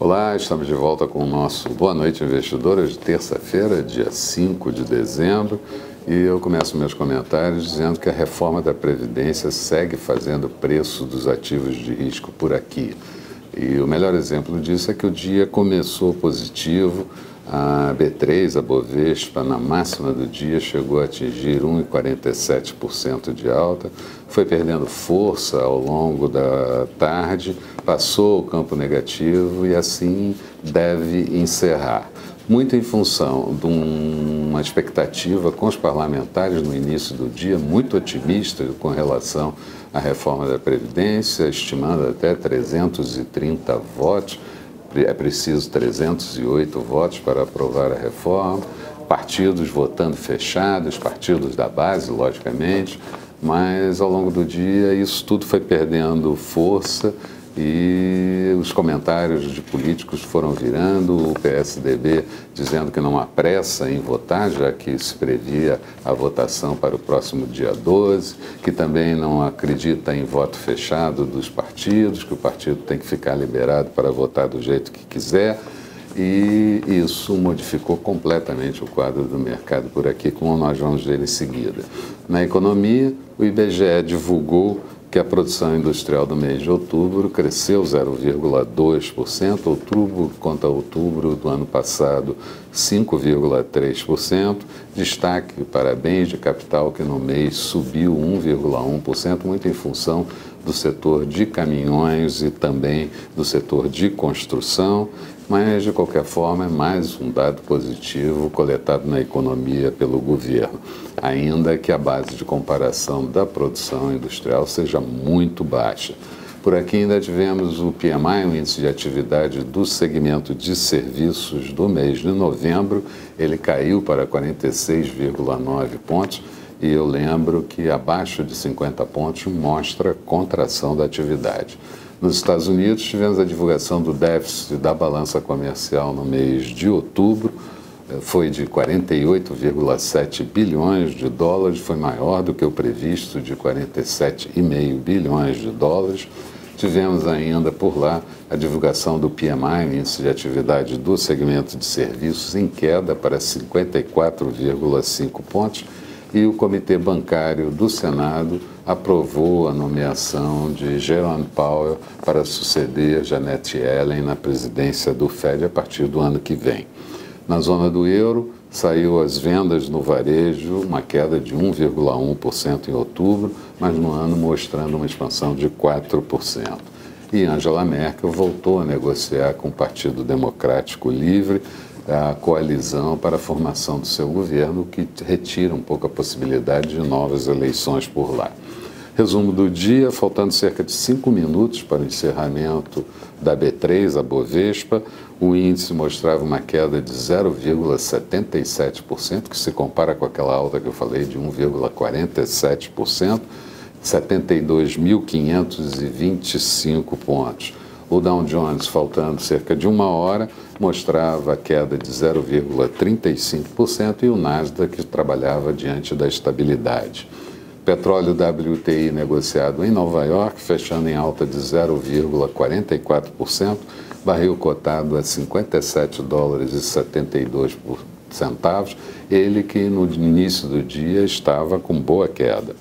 Olá, estamos de volta com o nosso Boa Noite Investidor, hoje terça-feira, dia 5 de dezembro, e eu começo meus comentários dizendo que a reforma da Previdência segue fazendo preço dos ativos de risco por aqui. E o melhor exemplo disso é que o dia começou positivo, a B3, a Bovespa, na máxima do dia, chegou a atingir 1,47% de alta, foi perdendo força ao longo da tarde, passou o campo negativo e assim deve encerrar. Muito em função de uma expectativa com os parlamentares no início do dia, muito otimista com relação à reforma da Previdência, estimando até 330 votos. É preciso 308 votos para aprovar a reforma, partidos votando fechados, partidos da base, logicamente, mas ao longo do dia isso tudo foi perdendo força e os comentários de políticos foram virando, o PSDB dizendo que não há pressa em votar, já que se previa a votação para o próximo dia 12, que também não acredita em voto fechado dos partidos, que o partido tem que ficar liberado para votar do jeito que quiser, e isso modificou completamente o quadro do mercado por aqui, como nós vamos ver em seguida. Na economia, o IBGE divulgou que a produção industrial do mês de outubro cresceu 0,2%, outubro contra outubro do ano passado 5,3%, destaque para bens de capital que no mês subiu 1,1%, muito em função do setor de caminhões e também do setor de construção, mas de qualquer forma é mais um dado positivo coletado na economia pelo governo, ainda que a base de comparação da produção industrial seja muito baixa. Por aqui ainda tivemos o PMI, o índice de atividade do segmento de serviços do mês de novembro, ele caiu para 46,9 pontos, e eu lembro que abaixo de 50 pontos mostra contração da atividade. Nos Estados Unidos, tivemos a divulgação do déficit da balança comercial no mês de outubro, foi de 48,7 bilhões de dólares, foi maior do que o previsto de 47,5 bilhões de dólares. Tivemos ainda por lá a divulgação do PMI, índice de atividade do segmento de serviços, em queda para 54,5 pontos, e o Comitê Bancário do Senado aprovou a nomeação de Jerome Powell para suceder Janet Yellen na presidência do Fed a partir do ano que vem. Na zona do euro, saiu as vendas no varejo, uma queda de 1,1% em outubro, mas no ano mostrando uma expansão de 4%. E Angela Merkel voltou a negociar com o Partido Democrático Livre a coalizão para a formação do seu governo, que retira um pouco a possibilidade de novas eleições por lá. Resumo do dia, faltando cerca de 5 minutos para o encerramento da B3, a Bovespa, o índice mostrava uma queda de 0,77%, que se compara com aquela alta que eu falei de 1,47%, 72.525 pontos. O Dow Jones, faltando cerca de uma hora, mostrava queda de 0,35% e o Nasdaq trabalhava diante da estabilidade. Petróleo WTI negociado em Nova York, fechando em alta de 0,44%, barril cotado a 57 dólares e 72 centavos, ele que no início do dia estava com boa queda.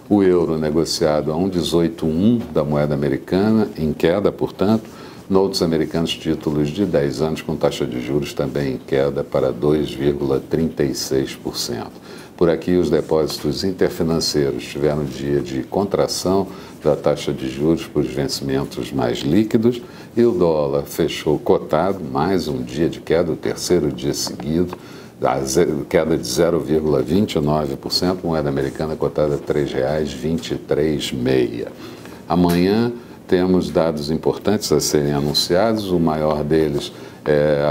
O euro negociado a 1,181 da moeda americana, em queda, portanto, notes americanos títulos de 10 anos com taxa de juros também em queda para 2,36%. Por aqui, os depósitos interfinanceiros tiveram dia de contração da taxa de juros para os vencimentos mais líquidos e o dólar fechou cotado, mais um dia de queda, o terceiro dia seguido, queda de 0,29%, moeda americana cotada a R$ 3,23,6. Amanhã temos dados importantes a serem anunciados, o maior deles é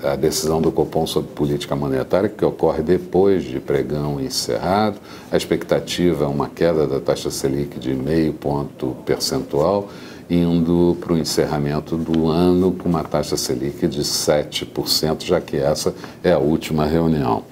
a decisão do Copom sobre política monetária, que ocorre depois de pregão encerrado. A expectativa é uma queda da taxa Selic de 0,5 ponto percentual, indo para o encerramento do ano com uma taxa Selic de 7%, já que essa é a última reunião.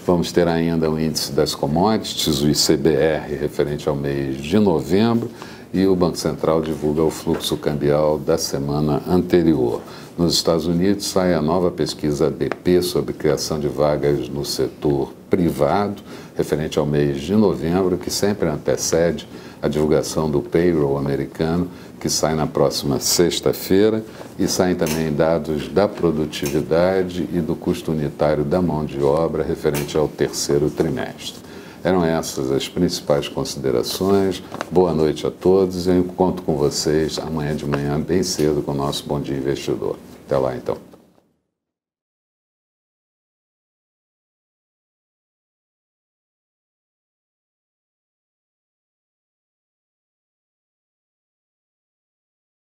Vamos ter ainda o índice das commodities, o ICBR, referente ao mês de novembro, e o Banco Central divulga o fluxo cambial da semana anterior. Nos Estados Unidos sai a nova pesquisa ADP sobre criação de vagas no setor privado, referente ao mês de novembro, que sempre antecede a divulgação do payroll americano, que sai na próxima sexta-feira, e saem também dados da produtividade e do custo unitário da mão de obra referente ao terceiro trimestre. Eram essas as principais considerações. Boa noite a todos. Eu encontro com vocês amanhã de manhã bem cedo com o nosso Bom Dia Investidor. Até lá, então.